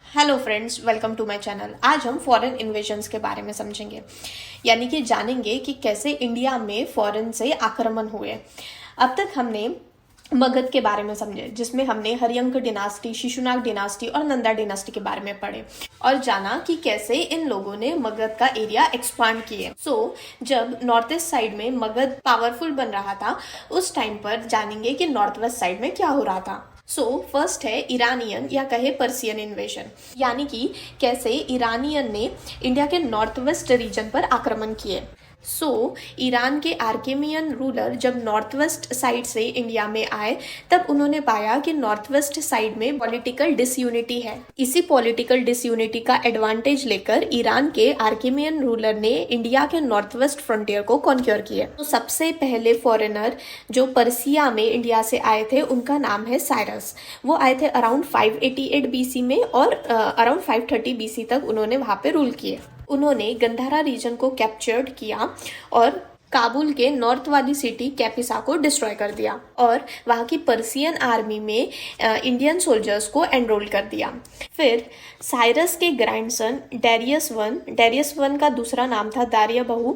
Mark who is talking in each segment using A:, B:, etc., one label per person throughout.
A: Hello friends, welcome to my channel. आज हम foreign invasions के बारे में समझेंगे, यानी कि जानेंगे कि कैसे इंडिया में फॉरेन से आक्रमण हुए। अब तक हमने मगध के बारे में समझे, जिसमें हमने हरियंक डिनास्टी, शिशुनाग डिनास्टी और नंदा डिनास्टी के बारे में पढ़े और जाना कि कैसे इन लोगों ने मगध का एरिया एक्सपांड किए। जब नॉर्थ ईस्ट साइड में मगध पावरफुल बन रहा था, उस टाइम पर जानेंगे कि नॉर्थ वेस्ट साइड में क्या हो रहा था। फर्स्ट है ईरानियन या कहे पर्सियन इन्वेजन, यानी कि कैसे ईरानियन ने इंडिया के नॉर्थ वेस्ट रीजन पर आक्रमण किए। ईरान के आर्केमियन रूलर जब नॉर्थ वेस्ट साइड से इंडिया में आए, तब उन्होंने पाया कि नॉर्थ वेस्ट साइड में पॉलिटिकल डिसयूनिटी है। इसी पॉलिटिकल डिसयूनिटी का एडवांटेज लेकर ईरान के आर्केमियन रूलर ने इंडिया के नॉर्थ वेस्ट फ्रंटियर को कॉन्क्योर किया। सबसे पहले फॉरेनर जो पर्सिया में इंडिया से आए थे, उनका नाम है साइरस। वो आए थे अराउंड 588 बीसी में और अराउंड 530 बीसी तक उन्होंने वहां पे रूल किए। उन्होंने गंधारा रीजन को कैप्चर्ड किया और काबुल के नॉर्थ वाली सिटी कैपिसा को डिस्ट्रॉय कर दिया और वहाँ की पर्सियन आर्मी में इंडियन सोल्जर्स को एनरोल कर दिया। फिर साइरस के ग्रैंडसन डेरियस वन का दूसरा नाम था दारिया बहू,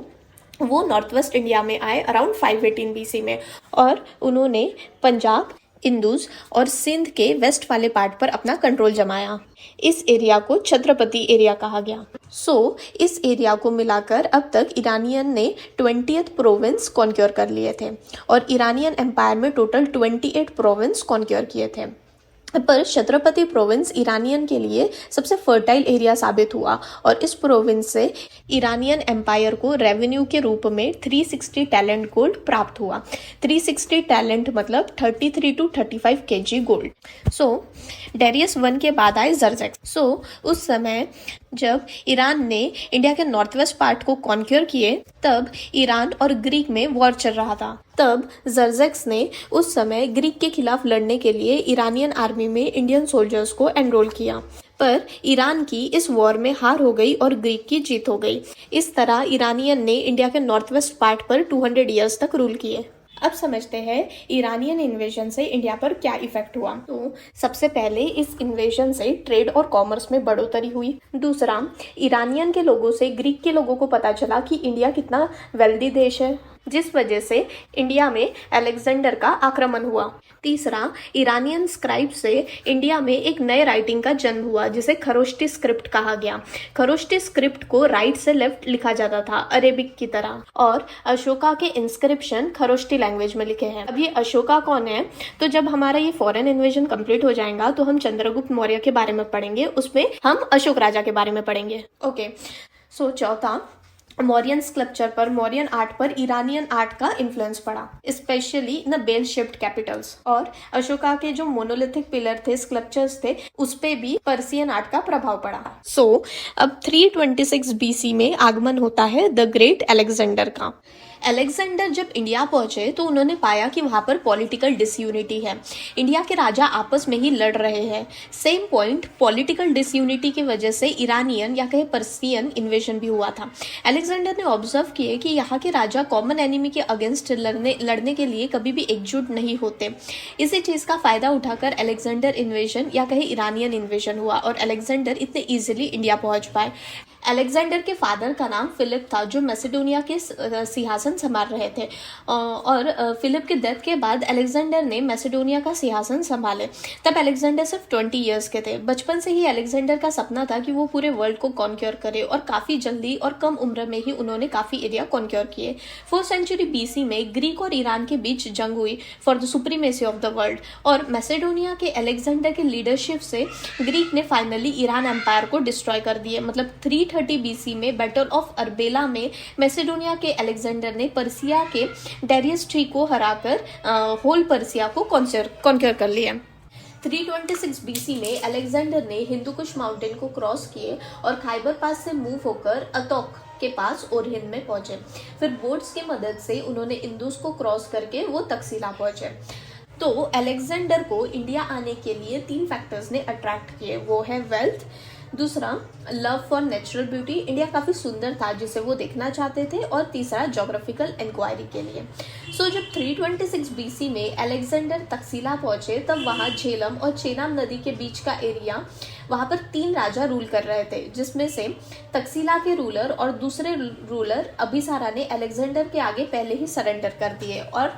A: वो नॉर्थ वेस्ट इंडिया में आए अराउंड 518 बीसी में और उन्होंने पंजाब, इंदुज और सिंध के वेस्ट वाले पार्ट पर अपना कंट्रोल जमाया। इस एरिया को छत्रपति एरिया कहा गया। इस एरिया को मिलाकर अब तक ईरानियन ने 20th प्रोविंस कॉन्क्योर कर लिए थे और ईरानियन एम्पायर में टोटल 28 प्रोविंस कॉन्क्योर किए थे। पर छत्रपति प्रोविंस ईरानियन के लिए सबसे फर्टाइल एरिया साबित हुआ और इस प्रोविंस से ईरानियन एम्पायर को रेवेन्यू के रूप में 360 टैलेंट गोल्ड प्राप्त हुआ। 360 टैलेंट मतलब 33 to 35 KG gold. Darius one के बाद आए जर्जेक्स। उस समय जब ईरान ने इंडिया के नॉर्थ वेस्ट पार्ट को कॉन्क्योर किए, तब ईरान और ग्रीक में वॉर चल रहा था। तब जर्जेक्स ने उस समय ग्रीक के खिलाफ लड़ने के लिए ईरानियन आर्मी में इंडियन सोल्जर्स को एनरोल किया, पर ईरान की इस वॉर में हार हो गई और ग्रीक की जीत हो गई। इस तरह ईरानियन ने इंडिया के नॉर्थ वेस्ट पार्ट पर 200 ईयर्स तक रूल किए। अब समझते हैं ईरानियन इन्वेजन से इंडिया पर क्या इफेक्ट हुआ। सबसे पहले इस इन्वेजन से ट्रेड और कॉमर्स में बढ़ोतरी हुई। दूसरा, ईरानियन के लोगों से ग्रीक के लोगों को पता चला कि इंडिया कितना वेल्दी देश है, जिस वजह से इंडिया में अलेक्जेंडर का आक्रमण हुआ। तीसरा, ईरानियन स्क्राइब से इंडिया में एक नए राइटिंग का जन्म हुआ, जिसे खरोष्टी स्क्रिप्ट कहा गया। खरोष्टी स्क्रिप्ट को राइट से लेफ्ट लिखा जाता था, अरेबिक की तरह, और अशोका के इंस्क्रिप्शन खरोष्टी लैंग्वेज में लिखे हैं। अब ये अशोका कौन है? तो जब हमारा ये फॉरेन इन्वेजन कंप्लीट हो जाएगा तो हम चंद्रगुप्त मौर्य के बारे में पढ़ेंगे, उसमें हम अशोक राजा के बारे में पढ़ेंगे। चौथा, मौर्यन स्कल्पचर पर, मौर्यन आर्ट पर ईरानियन आर्ट का इन्फ्लुएंस पड़ा, specially in bell shaped capitals. और अशोका के जो मोनोलिथिक पिलर थे, स्कल्पचर्स थे, उस पे भी पर्सियन आर्ट का प्रभाव पड़ा। अब 326 बीसी में आगमन होता है द ग्रेट अलेक्जेंडर का। अलेक्जेंडर जब इंडिया पहुंचे तो उन्होंने पाया कि वहां पर पॉलिटिकल डिसयूनिटी है, इंडिया के राजा आपस में ही लड़ रहे हैं। सेम पॉइंट, पॉलिटिकल डिसयूनिटी की वजह से ईरानियन या कहे पर्सियन इन्वेजन भी हुआ था। अलेक्जेंडर ने ऑब्जर्व किए कि यहाँ के राजा कॉमन एनिमी के अगेंस्ट लड़ने के लिए कभी भी एकजुट नहीं होते। इसी चीज का फायदा उठाकर अलेक्जेंडर इन्वेजन या कहे ईरानियन इन्वेजन हुआ और अलेक्जेंडर इतने इजीली इंडिया पहुंच पाए। अलेक्जेंडर के फादर का नाम फिलिप था, जो मैसेडोनिया के सिंहासन संभाल रहे थे, और फिलिप के डेथ के बाद अलेक्जेंडर ने मैसेडोनिया का सिंहासन संभाले। तब अलेक्जेंडर सिर्फ 20 इयर्स के थे। बचपन से ही अलेक्जेंडर का सपना था कि वो पूरे वर्ल्ड को कॉन्क्योर करे और काफी जल्दी और कम उम्र में ही उन्होंने काफी एरिया कॉन्क्योर किए। 4th सेंचुरी बीसी में ग्रीक और ईरान के बीच जंग हुई for the supremacy of the world, और मैसेडोनिया के अलेक्जेंडर के लीडरशिप से ग्रीक ने फाइनली ईरान एम्पायर को डिस्ट्रॉय कर दिए। मतलब 330 बीसी में बैटल ऑफ अर्बेला में मैसेडोनिया के अलेक्जेंडर ने पर्सिया के डेरियस ट्री को हराकर होल पर्सिया को कॉन्क्योर कर लिया। 326 बीसी में अलेक्जेंडर ने हिंदू कुश माउंटेन को क्रॉस किए और खाइबर पास से मूव होकर अतोक के पास ओरियन में पहुंचे। फिर बोट्स की मदद से उन्होंने इंदुस को क्रॉस करके वो तकसीला पहुंचे। तो अलेक्जेंडर को इंडिया आने के लिए 3 फैक्टर्स ने अट्रैक्ट किए, वो है वेल्थ, दूसरा love for natural beauty, India काफ़ी सुंदर था जिसे वो देखना चाहते थे, और तीसरा जोग्राफिकल इंक्वायरी के लिए। जब 326 बीसी में अलेक्जेंडर तकसीला पहुंचे, तब वहाँ झेलम और चेनाब नदी के बीच का एरिया वहाँ पर 3 राजा रूल कर रहे थे, जिसमें से तक्सिला के रूलर और दूसरे रूलर अभिसारा ने अलेक्जेंडर के आगे पहले ही सरेंडर कर दिए और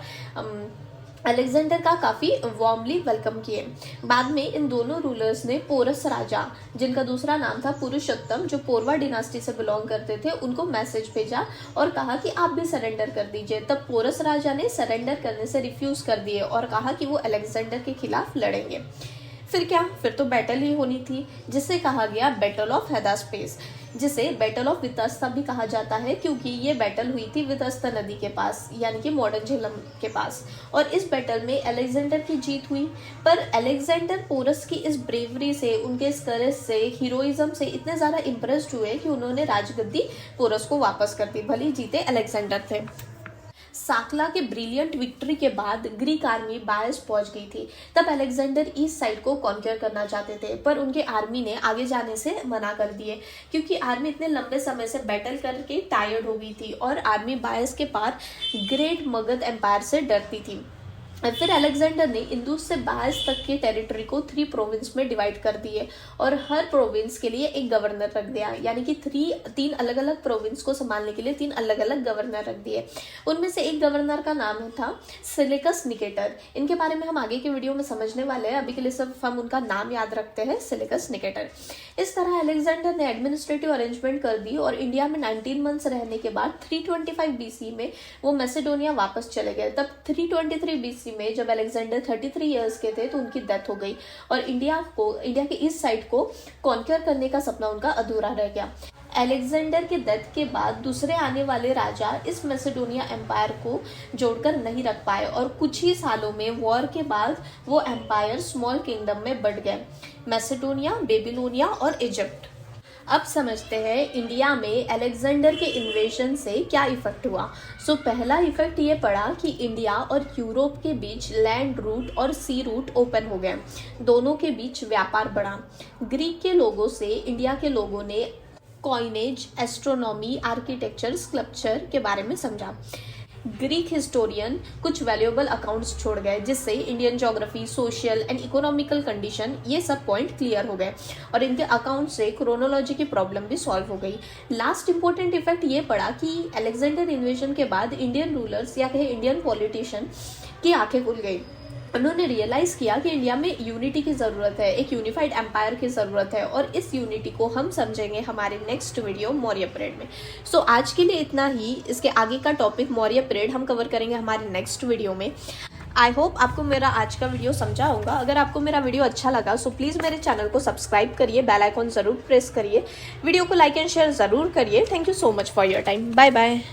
A: अलेक्जेंडर का काफ़ी वार्मली वेलकम किए। बाद में इन दोनों रूलर्स ने पोरस राजा, जिनका दूसरा नाम था पुरुषोत्तम, जो पोरवा डिनास्टी से बिलोंग करते थे, उनको मैसेज भेजा और कहा कि आप भी सरेंडर कर दीजिए। तब पोरस राजा ने सरेंडर करने से रिफ्यूज कर दिए और कहा कि वो अलेक्जेंडर के खिलाफ लड़ेंगे। फिर क्या, फिर तो बैटल ही होनी थी, जिसे कहा गया बैटल ऑफ हेदास्पेस, जिसे बैटल ऑफ वितस्ता भी कहा जाता है, क्योंकि ये बैटल हुई थी वितस्ता नदी के पास, यानी कि मॉडर्न झेलम के पास। और इस बैटल में अलेक्जेंडर की जीत हुई। पर अलेक्जेंडर पोरस की इस ब्रेवरी से, उनके इस करेज से, हीरोइज्म से इतने ज़्यादा इम्प्रेस्ड हुए कि उन्होंने राजगद्दी पोरस को वापस कर दी, भले ही जीते अलेक्जेंडर थे। साकला के ब्रिलियंट विक्ट्री के बाद ग्रीक आर्मी बायस पहुंच गई थी। तब अलेक्जेंडर ईस्ट साइड को कॉन्क्यर करना चाहते थे, पर उनके आर्मी ने आगे जाने से मना कर दिए, क्योंकि आर्मी इतने लंबे समय से बैटल करके टायर्ड हो गई थी और आर्मी बायस के पार ग्रेट मगध एम्पायर से डरती थी। फिर अलेक्जेंडर ने इंदुस से बायस तक के टेरिटरी को 3 प्रोविंस में डिवाइड कर दिए और हर प्रोविंस के लिए एक गवर्नर रख दिया, यानी कि 3 अलग अलग प्रोविंस को संभालने के लिए 3 अलग अलग गवर्नर रख दिए। उनमें से एक गवर्नर का नाम था सिलिकस निकेटर। इनके बारे में हम आगे के वीडियो में समझने वाले हैं, अभी के लिए सिर्फ हम उनका नाम याद रखते हैं, सिलिकस निकेटर। इस तरह अलेक्जेंडर ने एडमिनिस्ट्रेटिव अरेंजमेंट कर दी और इंडिया में 19 मंथ्स रहने के बाद 325 BC में वो मैसेडोनिया वापस चले गए। तब 323 BC में जब अलेक्जेंडर 33 इयर्स के थे तो उनकी डेथ हो गई और इंडिया के ईस्ट साइड को कॉन्कर करने का सपना उनका अधूरा रह गया। अलेक्जेंडर के डेथ के बाद दूसरे आने वाले राजा इस मैसेडोनिया एम्पायर को जोड़कर नहीं रख पाए और कुछ ही सालों में वॉर के बाद वो एम्पायर स्मॉल किंगडम में बढ़ गए, मैसेडोनिया, बेबीलोनिया और इजिप्ट। अब समझते हैं इंडिया में अलेक्जेंडर के इन्वेजन से क्या इफेक्ट हुआ। पहला इफेक्ट ये पड़ा कि इंडिया और यूरोप के बीच लैंड रूट और सी रूट ओपन हो गए, दोनों के बीच व्यापार बढ़ा। ग्रीक के लोगों से इंडिया के लोगों ने कॉइनेज, एस्ट्रोनॉमी, आर्किटेक्चर, स्कल्पचर के बारे में समझा। ग्रीक हिस्टोरियन कुछ वैल्यूएबल अकाउंट्स छोड़ गए, जिससे Indian geography, social and economical condition, ये सब पॉइंट क्लियर हो गए और इनके अकाउंट से क्रोनोलॉजी की प्रॉब्लम भी सॉल्व हो गई। लास्ट इंपॉर्टेंट इफेक्ट ये पड़ा कि अलेक्जेंडर इन्वेजन के बाद इंडियन रूलर्स या कहे इंडियन पॉलिटिशियन की आंखें खुल गई। उन्होंने रियलाइज़ किया कि इंडिया में यूनिटी की ज़रूरत है, एक यूनिफाइड एम्पायर की ज़रूरत है और इस यूनिटी को हम समझेंगे हमारे नेक्स्ट वीडियो मौर्य पीरियड में। आज के लिए इतना ही। इसके आगे का टॉपिक मौर्य पीरियड हम कवर करेंगे हमारे नेक्स्ट वीडियो में। आई होप आपको मेरा आज का वीडियो समझा होगा। अगर आपको मेरा वीडियो अच्छा लगा प्लीज़ मेरे चैनल को सब्सक्राइब करिए, बेल आइकॉन ज़रूर प्रेस करिए, वीडियो को लाइक एंड शेयर ज़रूर करिए। Thank you so much for your time. Bye bye.